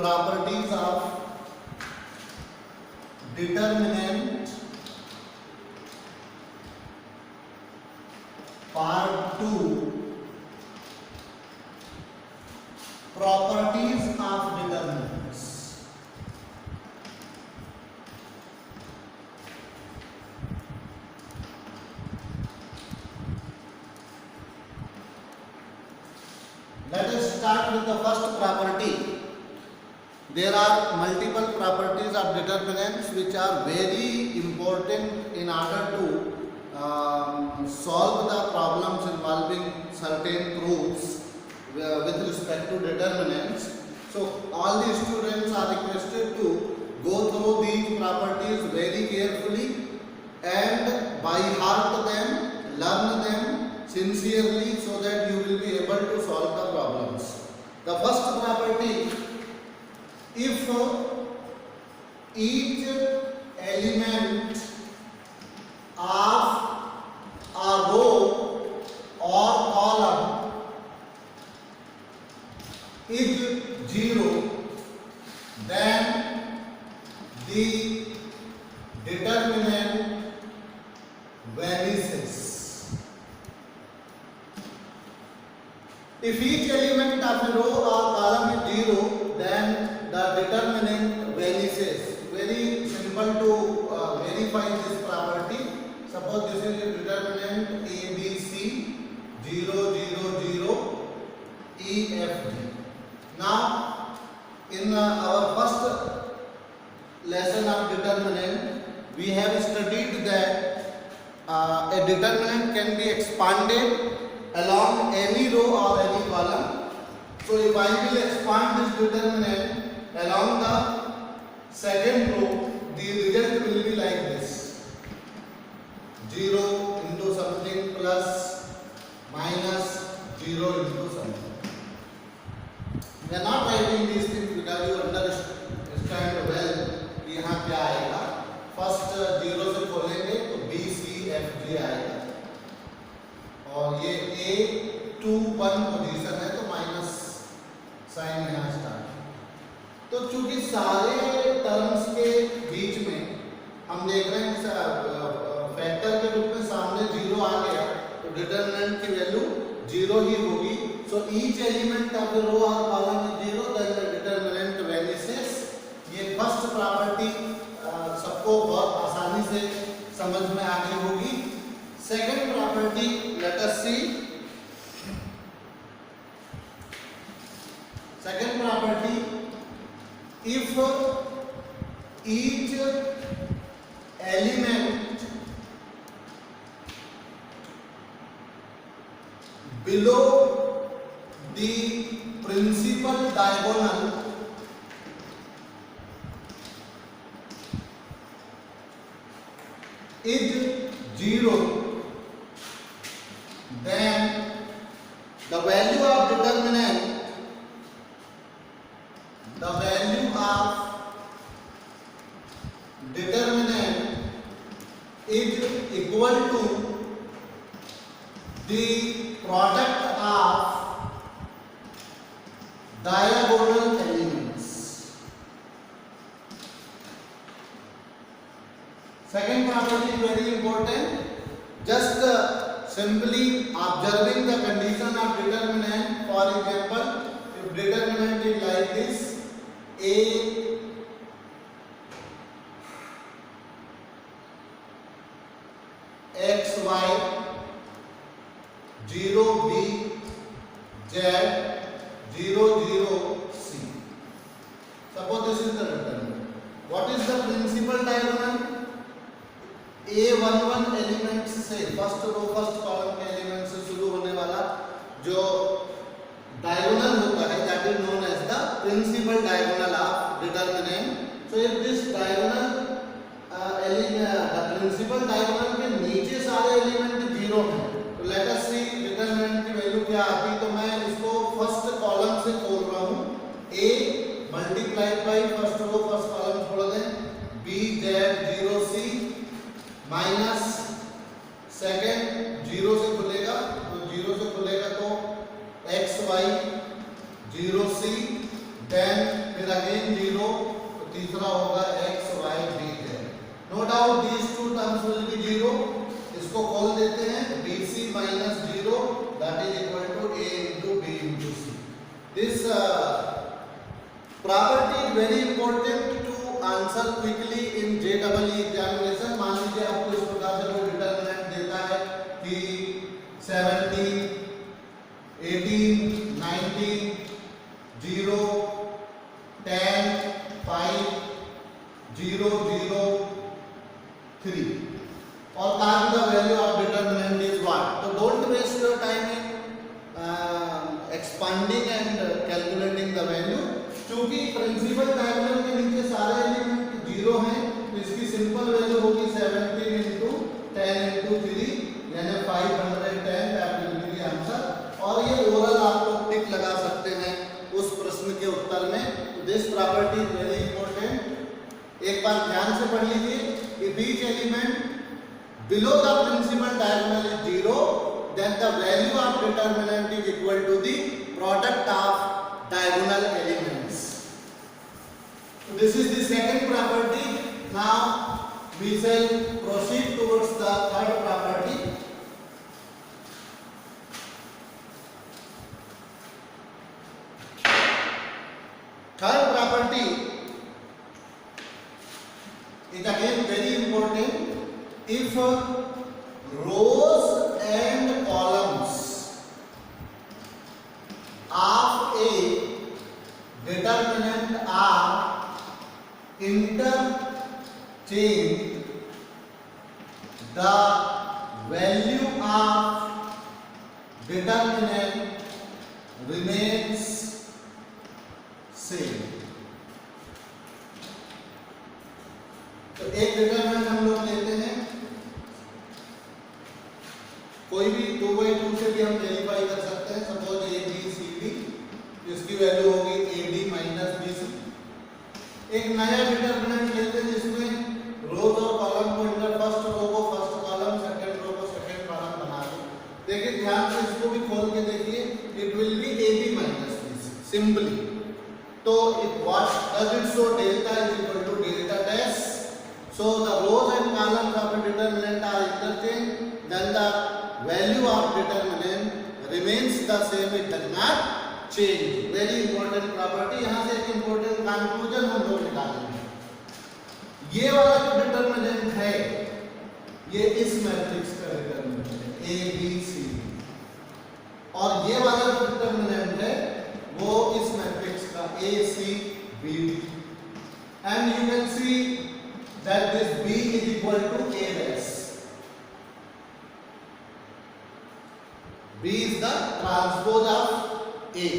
Properties of determinant part 2. Properties of determinants. Let us start with the first property. There are multiple properties of determinants which are very important in order to solve the problems involving certain proofs with respect to determinants. So all the students are requested to go through these properties very carefully and by heart them, learn them sincerely so that you will be able to solve the problems. The first property, if each element of a row or column is 0, then the determinant vanishes. If each element of a row or column is 0, then the determinant vanishes. Very simple to verify this property. Suppose this is a determinant A, B, C, 0, 0, 0, E, F, G. Now, in our first lesson of determinant, we have studied that a determinant can be expanded along any row or any column. So, if I will expand this determinant along the second row, the result will be like this: 0 into something plus minus 0 into something. We are not writing these things because you understand well कि यहाँ क्या आएगा. First 0 से खोलेंगे तो B, C, F, G आएगा और ये A 2 1 पोजीशन है तो माइनस साइन यहाँ स्टार्ट. तो चूंकि सारे टर्म्स के बीच में हम देख रहे हैं फैक्टर के रूप में सामने 0 आ गया तो डिटरमिनेंट की वैल्यू 0 ही होगी. So each element of the row और column is 0, then the determinant vanishes. ये फर्स्ट प्रॉपर्टी सबको बहुत आसानी से समझ में आ गई होगी. Second property, let us see. Second property, if each element below the principal diagonal is 0, then the value of determinant is equal to the product of diagonal elements. Second property is very important. Just simply observing the condition of determinant. For example, if determinant is like this: A x, y, 0, b, z, 0, 0, c. Suppose this is the determinant. What is the principal diagonal? A11 elements से, first row first column के element से शुरू होने वाला जो diagonal होता है, that is known as the principal diagonal of determinant. So if this diagonal the principal diagonal के नीचे सारे एलिमेंट 0 हैं, तो लेट अस सी डिटरमिनेंट की वैल्यू क्या आती. तो मैं इसको फर्स्ट कॉलम से खोल रहा हूँ. A multiplied by first row first column छोड़ दें, B, Z, 0, C minus second 0 से खुलेगा तो 0 से खुलेगा तो x, y, 0, C, then फिर आगे अगेन जीरो, तो तीसरा होगा X Y B Z. No doubt these two terms will be zero. इसको खोल देते हैं, B C minus zero that is equal to A into B into C. This property is very important to answer quickly in JEE examination. मान लीजिए आपको इस प्रकार से कोई डिटरमिनेंट देता है कि 17, 18, 19, 0, 10, 5, 0, 0, 3 और कहा the value of determinant is what? So don't waste your time in expanding and calculating the value। क्योंकि प्रिंसिपल डायगोनल के नीचे सारे एलिमेंट जीरो हैं, तो इसकी सिंपल वैल्यू होगी 17 into 10 into 3 यानी 510, that will be the answer. और ये ओरल आप लोग टिक लगा सकते हैं उस प्रश्न के उत्तर में। तो this property is very important. एक बार ध्यान से पढ़ लीजिए, if each element below the principal diagonal is zero, then the value of determinant is equal to the product of diagonal elements. So this is the second property. Now we shall proceed towards the third property. Third property is again very important. If rows and columns of a determinant are interchanged, the value of determinant remains same। तो एक determinant हम लोग लेते हैं, कोई भी 2/2 से भी हम वेरीफाई कर सकते हैं। Suppose A B C D, इसकी वैल्यू होगी A D minus B C. एक नया डिटरमिनेंट लेते हैं जिसमें रोज और कॉलम को इंटर फर्स्ट रो को फर्स्ट कॉलम, सेकंड रो को सेकंड कॉलम बना दो। देखिए ध्यान से इसको भी खोल के देखिए, it will be A B minus B C simply. तो it what does it show? Delta is equal to delta dash. So the rows and columns of a determinant are interchanged, then the value of determinant remains the same, it does not change। Very important property। यहाँ से एक important conclusion हम लोग निकालेंगे। ये वाला जो determinant है, ये इस मैट्रिक्स का determinant है A B C, और ये वाला जो determinant है वो इस मैट्रिक्स का A C B D। And you can see that this B is equal to A dash। B is the transpose of A।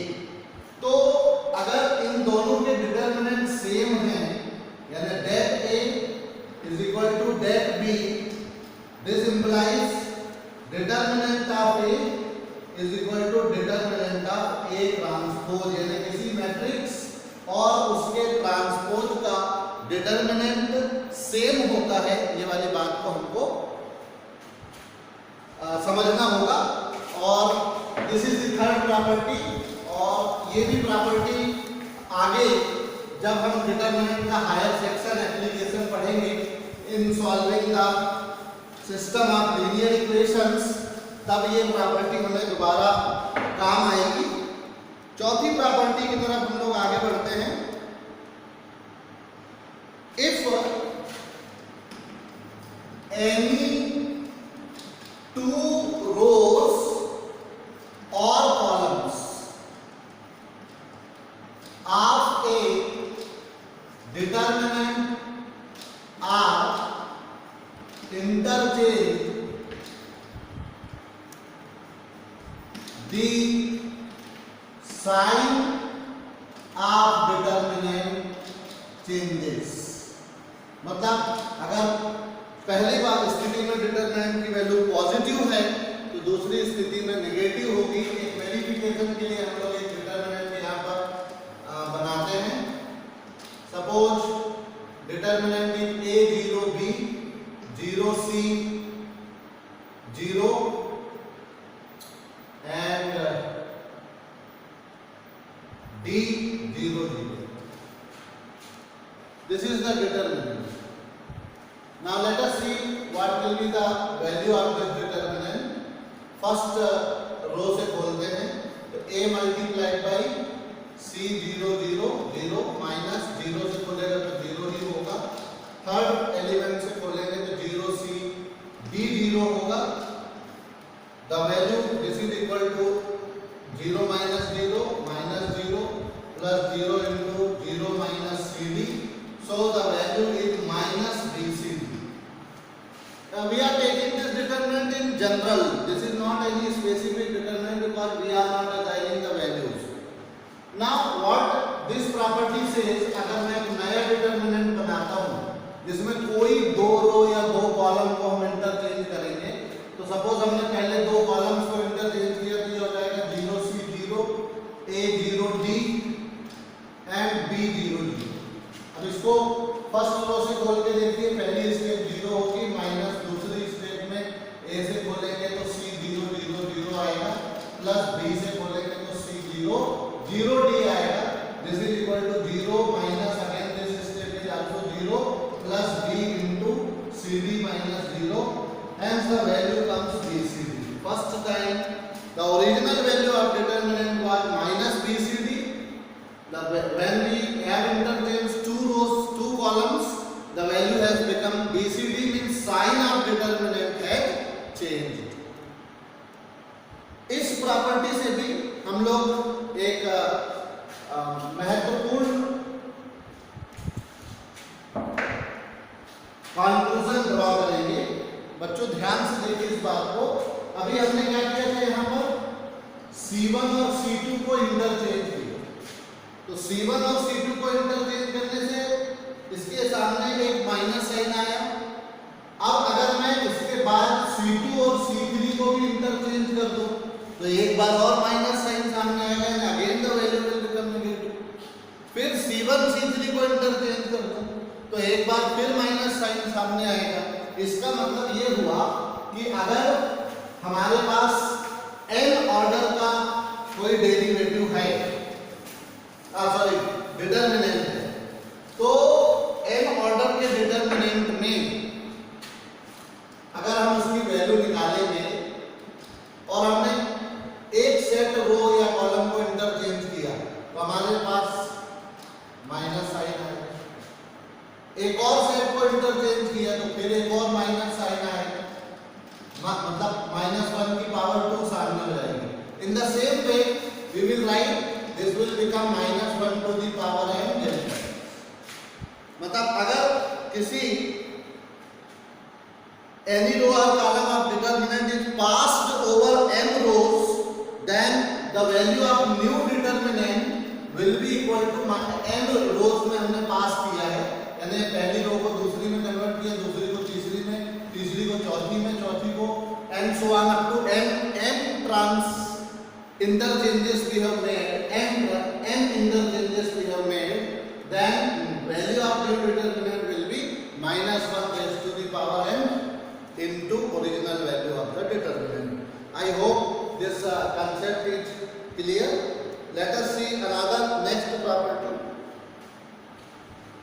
तो अगर इन दोनों के डिटरमिनेंट सेम हैं, यानी det A is equal to det B, this implies determinant of A is equal to determinant of A transpose, यानी किसी matrix और उसके ट्रांसपोज का डिटरमिनेंट सेम होता है। ये वाली बात को हमको समझना होगा। और this is the third property. और ये भी प्रॉपर्टी आगे जब हम डिटरमिनेंट का हायर सेक्शन एप्लीकेशन पढ़ेंगे in solving the system of linear equations, तब ये प्रॉपर्टी हमें दोबारा काम आएगी। चौथी प्रॉपर्टी की तरफ हम लोग आगे बढ़ते हैं। If any two rows or columns of a determinant are interchanged, the sign of determinant changes। मतलब अगर पहली बार स्थिति में डिटरमिनेंट की वैल्यू पॉजिटिव है तो दूसरी स्थिति में नेगेटिव होगी। एक वेरिफिकेशन के लिए हम लोग एक डिटरमिनेंट यहाँ पर बनाते हैं। Suppose determinant is A 0 B 0 C 0 and D 0 0। This is the determinant. Now let us see what will be the value of this determinant. First रो से खोलते हैं तो a multiplied by c 0 0 0 minus 0 से खोलेगा तो 0 ही होगा. थर्ड एलिमेंट से खोलेंगे तो 0 c d 0 होगा. The value this is equal to 0 minus 0 minus 0 plus 0 into 0 minus cd. So the value is minus bcd. We are taking this determinant in general. This is not any specific determinant because we are not assigning the values. Now what this property says, अगर मैं एक नया determinant बनाता हूँ जिसमें कोई दो रो या दो कॉलम को हम इंटरचेंज करेंगे, तो सपोज हमने पहले दो कॉलम्स को इंटरचेंज किया तो ये हो जाएगा 0c0 a0d एंड b0d. अब इसको फर्स्ट रो से खोल के देखिए. पहली स्टेप 0 होगी माइनस दूसरी स्टेप में a से खोलेंगे तो c0 0 0 आएगा प्लस b से खोलेंगे तो c0 0d आएगा. This is equal to 0 minus again this step is also 0 plus b into cd minus 0. Hence the value comes bcd. First time the original value of determinant was minus bcd. When we have interchanged two rows, two columns, the value has become bcd, means sign of determinant has changed. इस property से भी हम लोग एक महत्वपूर्ण conclusion draw करेंगे. बच्चों ध्यान से देखिए इस बात को. अभी हमने क्या किया था, यहाँ पर C1 और C2 को इंटरचेंज किया. तो C1 और C2 को इंटरचेंज करने से इसके सामने एक माइनस साइन आया. अब अगर मैं इसके बाद C2 और C3 को भी इंटरचेंज कर दूं तो एक बार और माइनस साइन सामने आएगा and again the value will become negative. फिर C1 C3 को इंटरचेंज कर दूं तो एक बार फिर माइनस साइन सामने आएगा. इसका मतलब ये हुआ कि अगर हमारे पास n ऑर्डर का कोई डेरिवेटिव है, सॉरी डिटरमिनेंट है, तो n ऑर्डर के डिटरमिनेंट में अगर हम उसकी वैल्यू निकालेंगे और हमने एक सेट रो या कॉलम को इंटरचेंज किया तो हमारे पास माइनस साइन आएगा. एक और सेट को इंटरचेंज किया तो फिर एक और माइनस साइन आएगा. मतलब -1 की पावर 2 सामने हो जाएगी. In the same way we will write this will become -1 to the power m delta. मतलब अगर किसी any row or column of determinant is passed over m rows, then the value of new determinant will be equal to m rows में हमने पास किया है, यानी पहली रो को दूसरी में कन्वर्ट किया, दूसरी को तीसरी में, तीसरी को चौथी में, चौथी को and so on up to m trans interchanges we have made, m interchanges we have made, then value of new determinant will be -1 raised to the power m into original value of the determinant. I hope this concept is clear. Let us see another next property.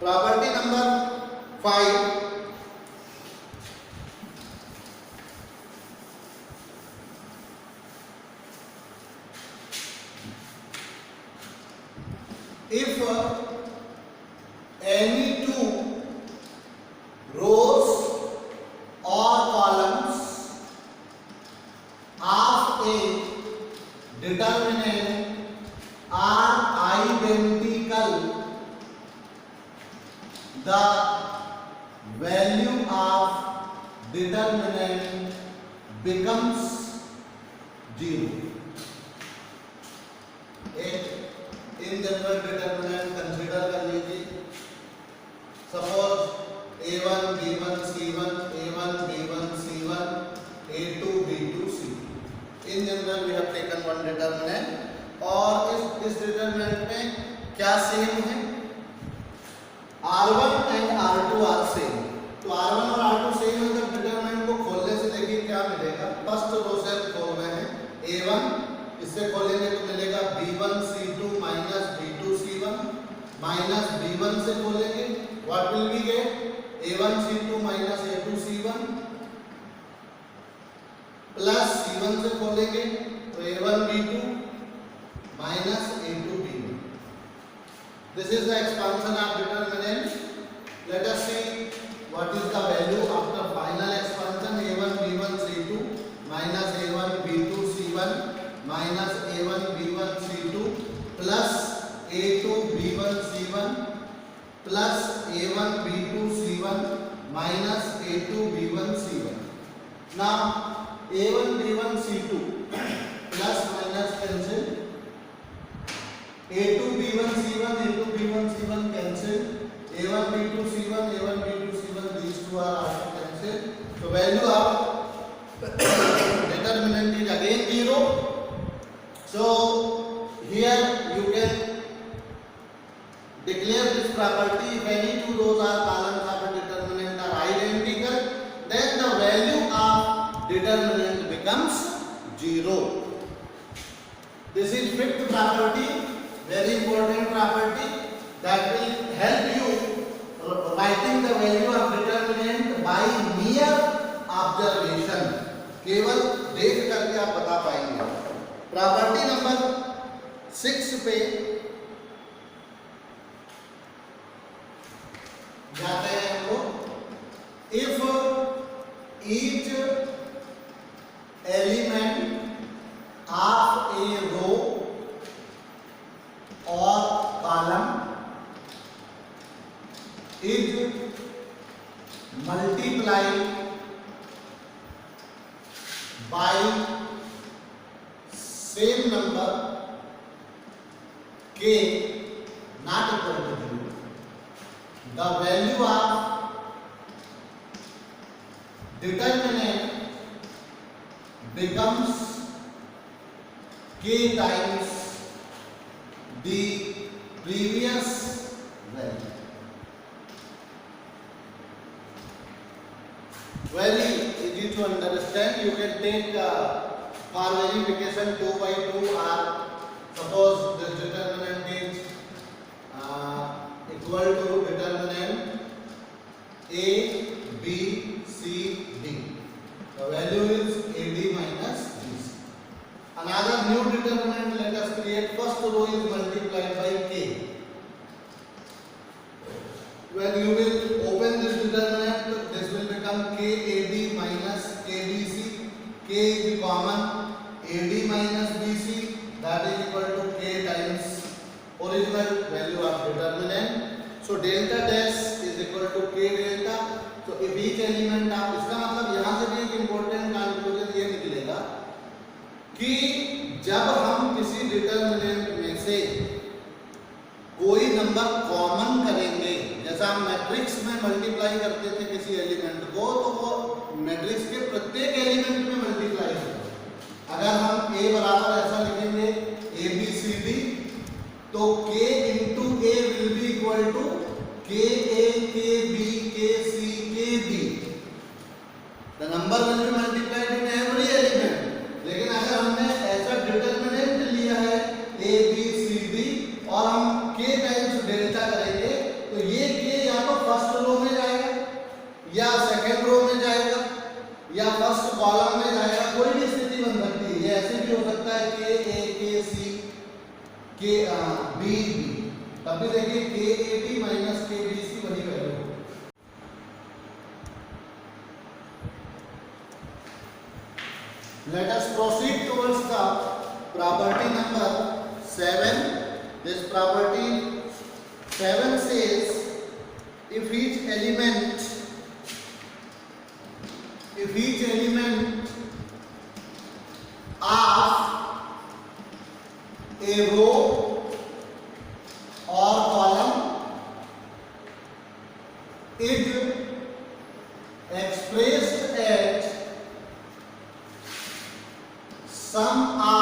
Property number 5. If any two rows or columns of a determinant are identical, the value of determinant becomes 0. एक in general determinant consider कर लीजिए. Suppose a1 b1 c1 a1 b1 c1 a2 b2 c. In general we have taken one determinant और इस determinant में क्या same है, r1 and r2 are same. तो r1 और r2 सेम है. जब डिटरमिनेंट को खोलने से देखिए क्या मिलेगा. फर्स्ट रो से खोल रहे हैं a1, इससे खोलेंगे तो मिलेगा b1 c2 minus b2 c1, minus b1 से खोलेंगे what will we get? A1C2 minus A2C1 plus C1 से खोलेंगे तो A1B2 minus A2B1. This is the expansion of determinant. Let us see what is the value after final expansion. A1B1C2 minus A1B2C1 minus A1B1C2 plus A2B1C1 plus A1B2C1 minus A2B1C1. Now A1B1C2 plus minus cancel, A2B1C1 cancel, A1B2C1 these two are also cancelled. So value of determinant is again 0. So here you can declare this property. If any two rows or columns of a determinant are identical, then the value of determinant becomes 0. This is fifth property, very important property that will help you writing the value of determinant by mere observation. केवल देख करके आप बता पाएंगे. Property number 6 पे जाते हैं हम लोग. If each element of a row or column is multiplied by same number k not equal to 0, the value of determinant becomes k times the previous value. Very easy to understand. You can take for verification 2 by 2 or suppose this determinant is equal to determinant A, B, C, D. The value is AD minus BC. Another new determinant let us create. First row is multiplied by K. When you will open this determinant, this will become KAD minus KBC. K is common. AD minus BC, that is equal to K times original value of determinant. So delta dash is equal to K delta. So if each element आप इसका मतलब यहाँ से भी एक important conclusion ये निकलेगा कि जब हम किसी डिटरमिनेंट में से कोई नंबर कॉमन करेंगे, जैसा हम मैट्रिक्स में मल्टीप्लाई करते थे किसी एलिमेंट को, तो वो मैट्रिक्स के प्रत्येक एलिमेंट में मल्टीप्लाई होगा. अगर हम a बराबर ऐसा लिखेंगे ABCD, तो k into a will be equal to KA, KB, KC, KB. The number will be multiplied in every element. लेकिन अगर हमने ऐसा डिटरमिनेंट लिया है A, B, C, D और हम k टाइम्स डेल्टा करेंगे, तो ये k या तो फर्स्ट रो में जाएगा या सेकंड रो में जाएगा या फर्स्ट कॉलम में जाएगा. कोई भी स्थिति बन सकती है. ये ऐसे भी हो सकता है KA, KC, KB. तब भी देखिए KAD minus KBC वही वैल्यू होगी. Let us proceed towards the property number 7. This property 7 says if each element of a row or column is expressed at sum of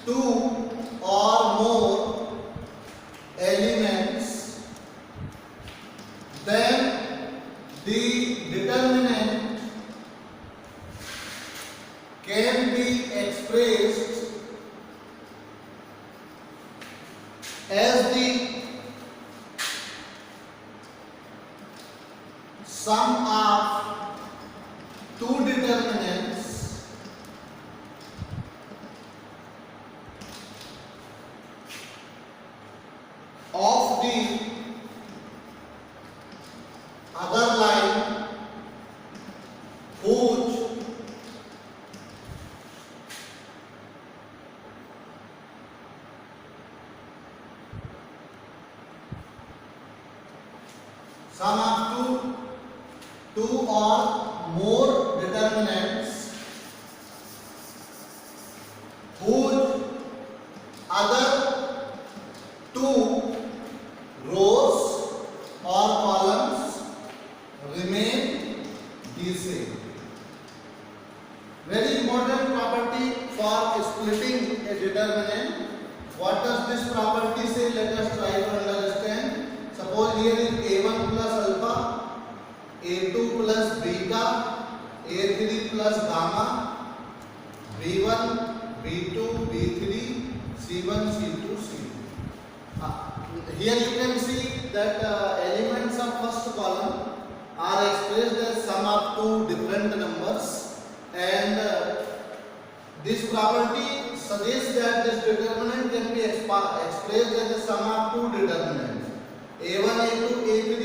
two or more elements, then the determinant can be expressed as the sum of two determinants of the other line whose sum of two or more determinants whose other two rows or columns remain the same. Very important property for splitting a determinant. What does this property say? Let us try to understand. Suppose here is a1 plus alpha, a2 plus beta, a3 plus gamma, b1, b2, b3, c1, c2, c2. Here you can see that elements of first column are expressed as sum of two different numbers, and this property suggests that this determinant can be expressed as a sum of two determinants, a1, a2, a3,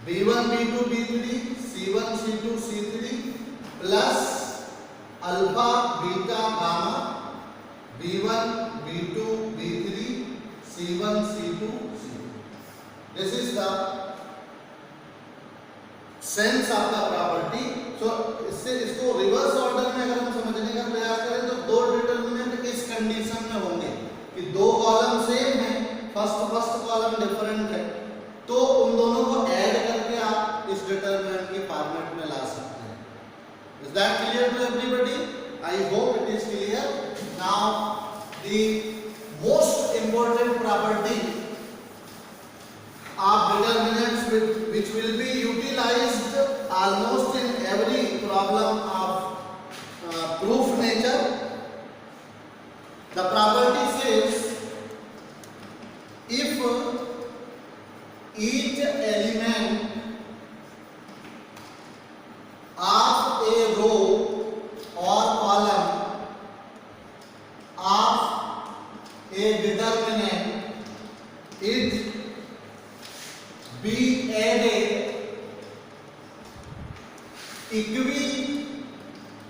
b1, b2, b3, c1, c2, c3 plus alpha, beta, gamma, b1, b2, b3, c1, c2, c2. This is the sense of the property. So इसको reverse order में अगर हम समझने का प्रयास करें तो दो डिटरमिनेंट इस कंडीशन में होंगे कि दो कॉलम सेम है, फर्स्ट कॉलम डिफरेंट है, तो उन दोनों को ऐड करके आप इस डिटरमिनेंट की फॉर्मेट में ला सकते हैं. Is that clear to everybody? I hope it is clear. Now the most important property of determinants which will be utilized almost in every problem of proof nature. The property says if each element of a row or column of a determinant is be added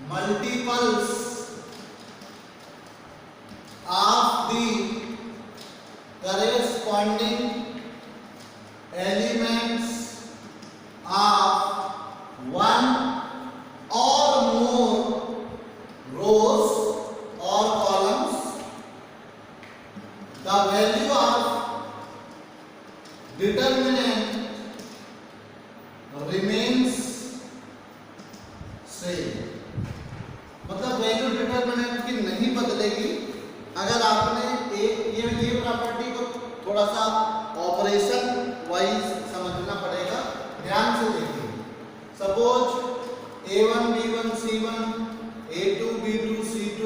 multiples of the corresponding elements of one or more rows or columns, the value of determinant remains same. मतलब value determinant की नहीं बदलेगी. अगर आपने ये property को थोड़ा सा ऑपरेशन वाइज समझना पड़ेगा. ध्यान से देखिए. Suppose a1 b1 c1, a2 b2 c2,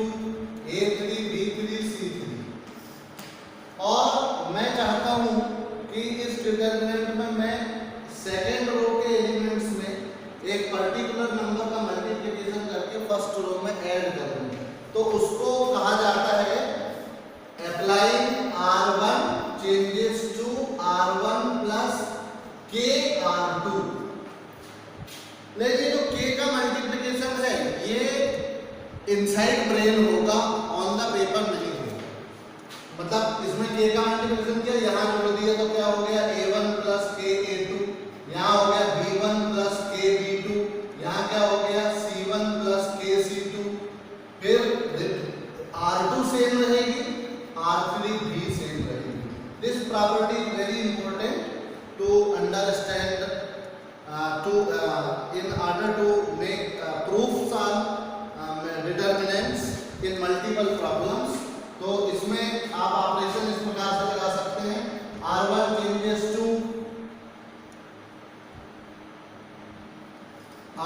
a3 b3 c3, और मैं चाहता हूं कि इस डिटरमिनेंट में मैं सेकेंड रो के एलिमेंट्स में एक पर्टिकुलर नंबर का मल्टीप्लिकेशन करके फर्स्ट रो में ऐड करूं, तो उसको कहा जाता है applying r1 changes to r1 plus k r2. लेकिन जो k का मल्टीप्लिकेशन है ये इनसाइड ब्रेन होगा, ऑन द पेपर नहीं होगा. मतलब इसमें k का मल्टीप्लिकेशन किया, यहाँ जोड़ दिया तो क्या हो गया a1 प्लस k a2, यहाँ हो गया b1 प्लस k b2, यहाँ क्या हो गया c1 प्लस k c2. फिर r2 सेम रहेगी, r3 भी सेम रहेगी. This property is very important to understand in order to make proofs on determinants in multiple problems. तो इसमें आप ऑपरेशन इस प्रकार से लगा सकते हैं. r1 changes to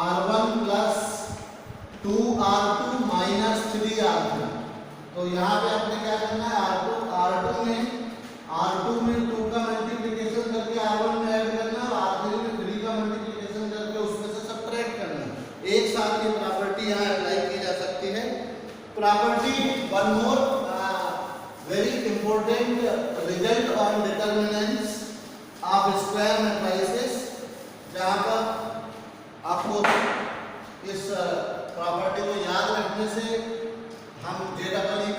r1 plus 2r2 minus 3r3. तो यहाँ पे आपने क्या करना है, r2 में 2 का मल्टीप्लिकेशन करके r1 में ऐड करना है और r3 में 3 some determinants of square matrices, जहाँ पर आपको इस प्रॉपर्टी को याद रखने से हम JEE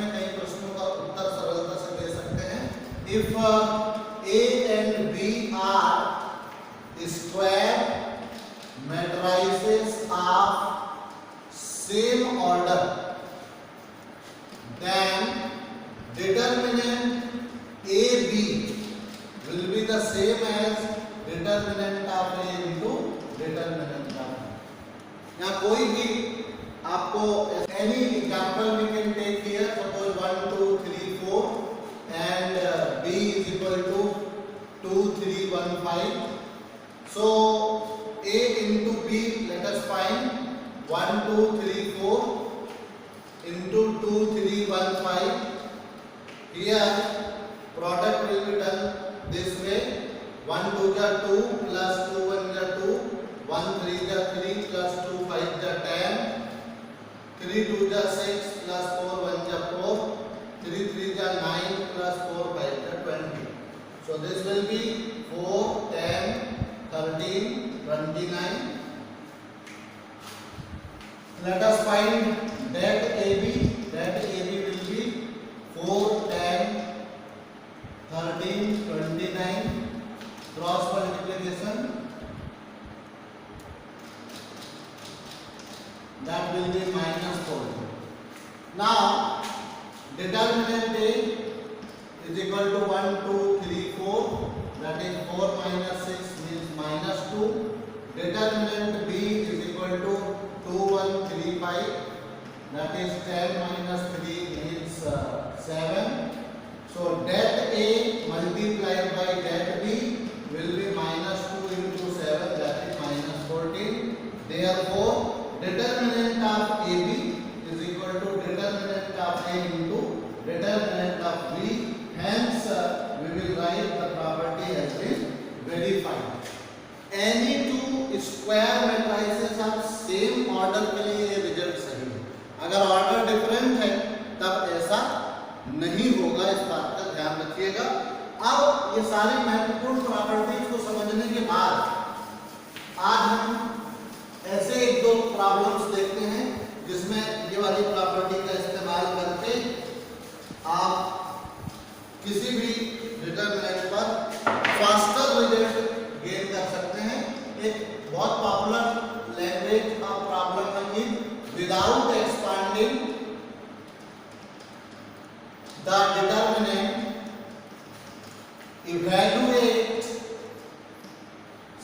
में कई प्रश्नों का उत्तर सरलता से दे सकते हैं. If A and B are square matrices of same order, then determinant AB will be the same as determinant of A into determinant of B. यहाँ कोई भी आपको any example we can take here, suppose 1 2 3 4 and B is equal to 2 3 1 5. So A into B, let us find 1 2 3 4 into 2 3 1 5. Here product will be done this way. 1 2 is 2 plus 2 1 is 2, 1 3 is 3 plus 2 5 is 10, 3 2 is 6 plus 4 1 is 4, 3 3 is 9 plus 4 5 is 20. So this will be 4 10 13 29. Let us find that AB. That AB will be 4 10 13 29. Cross multiplication, that will be minus 4. Now determinant A is equal to 1 2 3 4, that is 4 minus 6 means minus 2. Determinant B is equal to 2 1 3 5, that is 10 minus 3 means 7. So that A multiplied by that B will be minus 2 into 7, that is minus 14. Therefore determinant of AB is equal to determinant of A into determinant of B. Hence we will write the property has been verified. Any two square matrices of same order के लिए ये result सही है. अगर order different है तब ऐसा नहीं होगा, इस बात का ध्यान रखिएगा. अब ये सारी महत्वपूर्ण प्रॉपर्टीज को समझने के बाद आज हम ऐसे एक दो प्रॉब्लम्स देखते हैं जिसमें ये वाली प्रॉपर्टी का इस्तेमाल करके आप किसी भी डिटरमिनेंट पर फास्टर रिजल्ट गेन कर सकते हैं. एक बहुत पॉपुलर लैंग्वेज का प्रॉब्लम है कि without expanding the determinant evaluate.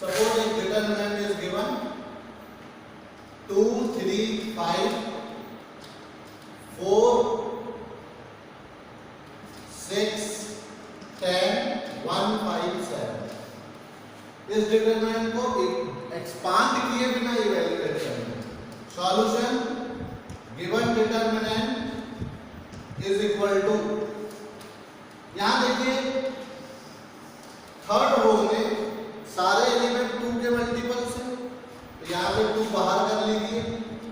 Suppose a determinant is given 2 3 5 4 6 10 1 5 7. इस डिटरमिनेंट को एक्सपांड किए बिना इवैल्यूएट करना. Solution given determinant is equal to, यहां देखिए थर्ड रो में सारे एलिमेंट 2 के मल्टीपल्स हैं, तो यहाँ पे 2 बाहर कर लीजिए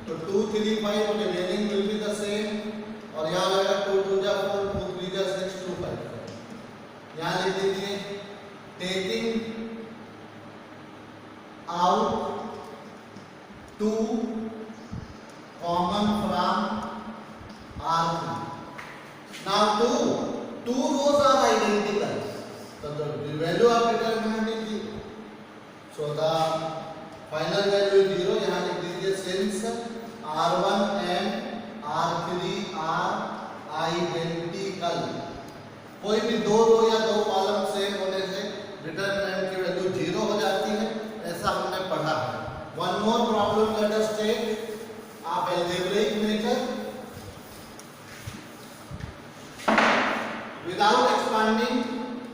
तो 2 3 5 remaining will be the same. और यहाँ लगा 2 2 जा 4 2 3 जा 6 2 5. यहाँ लिख दीजिए taking out 2 common from R3. Now 2 rows are identical. So the value of determinant is 0. So the final value is 0. यहाँ लिख दीजिए since R1 and R3 are identical. कोई भी दो रो या दो कॉलम सेम होने से डिटरमिनेंट की वैल्यू 0 हो जाती है, ऐसा हमने पढ़ा है. One more problem let us take of algebraic nature. Without expanding,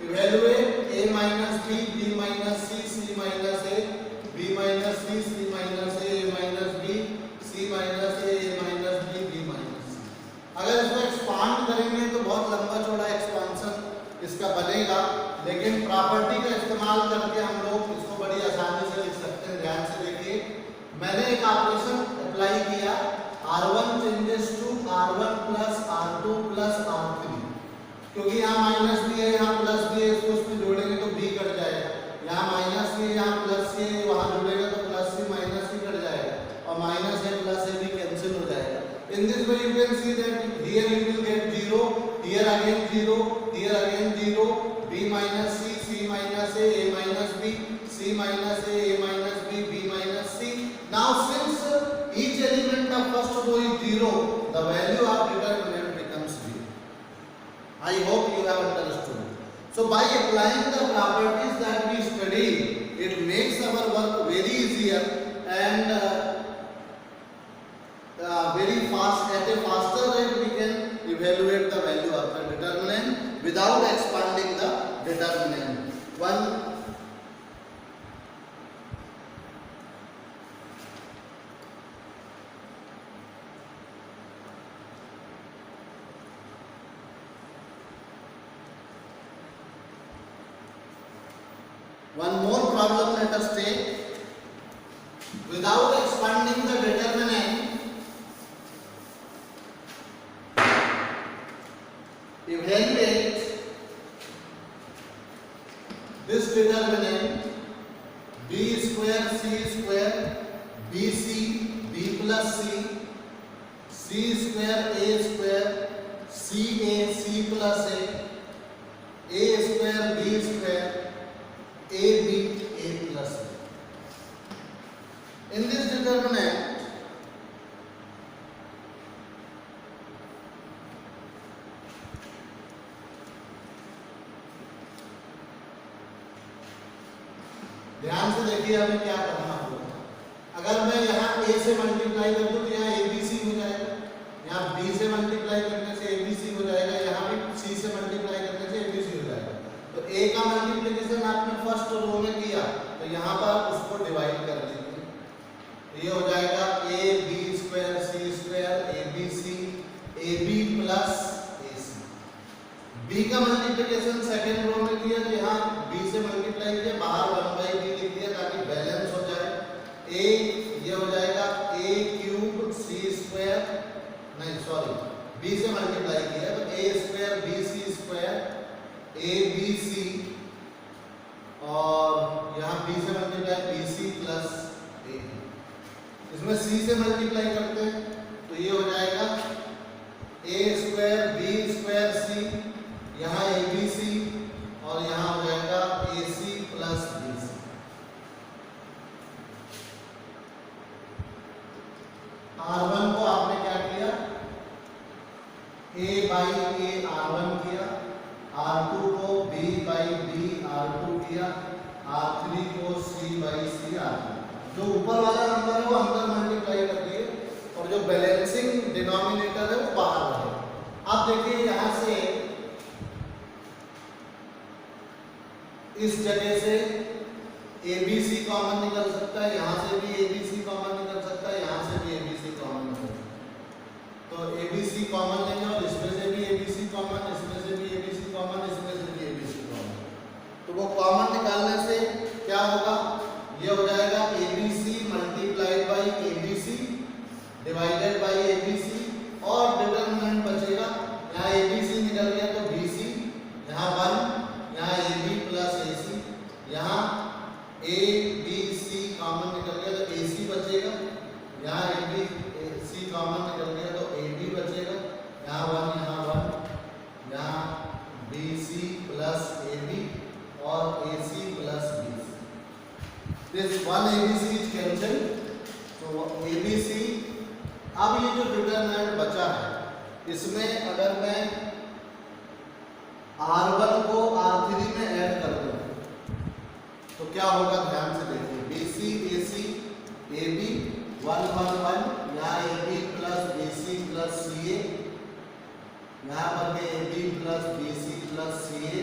evaluate A minus B, B minus C, C minus A, B minus C, C minus A, A minus B, C minus A, A minus B, B minus C. अगर इसको expand करेंगे तो बहुत लंबा चौड़ा expansion इसका बनेगा, लेकिन प्रॉपर्टी का इस्तेमाल करके हम लोग इसको बड़ी आसानी से लिख सकते हैं. ध्यान से देखिए, मैंने एक ऑपरेशन अप्लाई किया, R1 changes to R1 plus R2 plus R3, क्योंकि यहाँ माइनस भी है यहाँ प्लस भी है, इसको minus A minus B, C minus A minus B, B minus C. Now since each element of first row is 0, the value of determinant becomes 0. I hope you have understood. So by applying the properties that we studied, it makes our work very easier and very fast. At a faster rate we can evaluate the value of the determinant without expanding the determinant. One more problem let us take. Without expanding the determinant, evaluate this determinant b square c square bc b plus c c square a square ca c plus a square b square ab a plus a. In this determinant, ध्यान से देखिए हमें क्या करना होगा। अगर मैं यहाँ a से मल्टीप्लाई कर दूं तो यहाँ abc हो जाएगा, यहाँ b से मल्टीप्लाई करने से abc हो जाएगा, यहाँ भी c से मल्टीप्लाई करने से abc हो जाएगा। तो a का मल्टीप्लिकेशन आपने फर्स्ट रो में किया तो यहाँ पर उसको डिवाइड कर दीजिए, ये हो जाएगा a b square c square abc ab plus ac। b का मल्टीप्लिकेशन सेकंड रो में किया तो यहाँ b से मल्टीप्लाई किया, बाहर 1/b लिख दिया ताकि बैलेंस हो जाए। a ये हो जाएगा a क्यूब c स्क्वायर, नहीं सॉरी b से मल्टीप्लाई किया तो a square bc square abc और यहाँ b से मल्टीप्लाई bc प्लस a। इसमें c से मल्टीप्लाई करते हैं तो ये हो जाएगा a square b square c, यहाँ abc और यहाँ हो जाएगा ac प्लस bc। r1 को आपने क्या किया, a बाई a r1 किया, r2 को b बाई b r2 किया, r3 को c बाई c r3। जो ऊपर वाला नंबर है वो अंदर मल्टीप्लाई कर दिए और जो बैलेंसिंग डिनोमिनेटर है वो बाहर रहे। अब देखिए यहाँ से इस जगह से abc कॉमन निकल सकता है, यहाँ से भी abc कॉमन निकल सकता है, यहाँ से भी abc कॉमन निकल सकता है। तो abc कॉमन लेंगे और इसमें से भी abc कॉमन, इसमें से भी abc कॉमन, इसमें से भी abc कॉमन। तो वो कॉमन निकालने से क्या होगा, ये हो जाएगा abc multiplied by abc divided by abc और डिटरमिनेंट बचेगा, यहाँ abc निकल गया तो bc, यहाँ 1, यहाँ ab प्लस ac, यहाँ abc कॉमन निकल गया तो ac बचेगा, यहाँ abc कॉमन निकल गया तो ab बचेगा, यहाँ 1, यहाँ bc प्लस ab और ac plus bc। This one abc is cancelled, so abc। अब ये जो डिटरमिनेंट बचा है इसमें अगर मैं r1 को r3 में ऐड कर दूं तो क्या होगा, ध्यान से देखिए bc ac ab 1 1 1, यहाँ ab plus bc plus ca, यहाँ पर भी ab plus bc plus ca,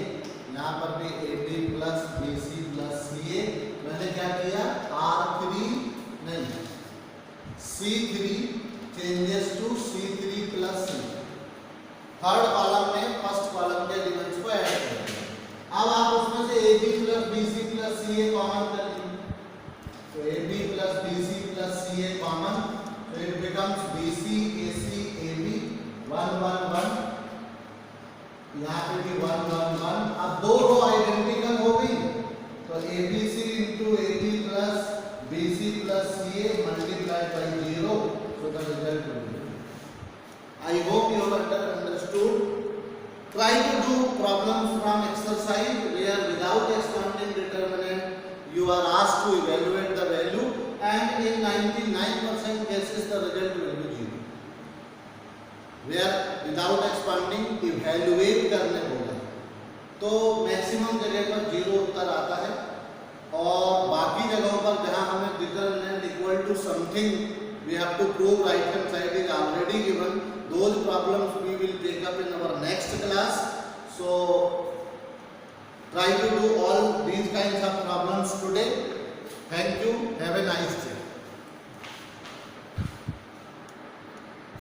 यहाँ पर भी ab plus bc plus ca। मैंने क्या किया, r3 नहीं c3 changes to c3 plus c। Third column में फर्स्ट कॉलम के एलिमेंट्स को ऐड कर दें। अब आप उसमें से ab plus bc plus ca common कर लीजिए, तो ab plus bc plus ca common, तो it becomes bc ac ab 1 1 1, यहाँ पे भी 1 1 1। अब दो रो आइडेंटिकल हो गई तो abc into ab plus bc plus ca multiplied by 0, so the result will be। I hope you have understood. Try to do problems from exercise where without explanation asked to evaluate the value, and in 99% cases the result will be 0. Where without expanding evaluate करने बोला तो maximum जगह पर 0 उत्तर आता है, और बाकी जगहों पर जहां हमें determinant equal to something we have to prove right hand side is already given. Those problems we will take up in our next class. So try to do all these kinds of problems today. Thank you. Have a nice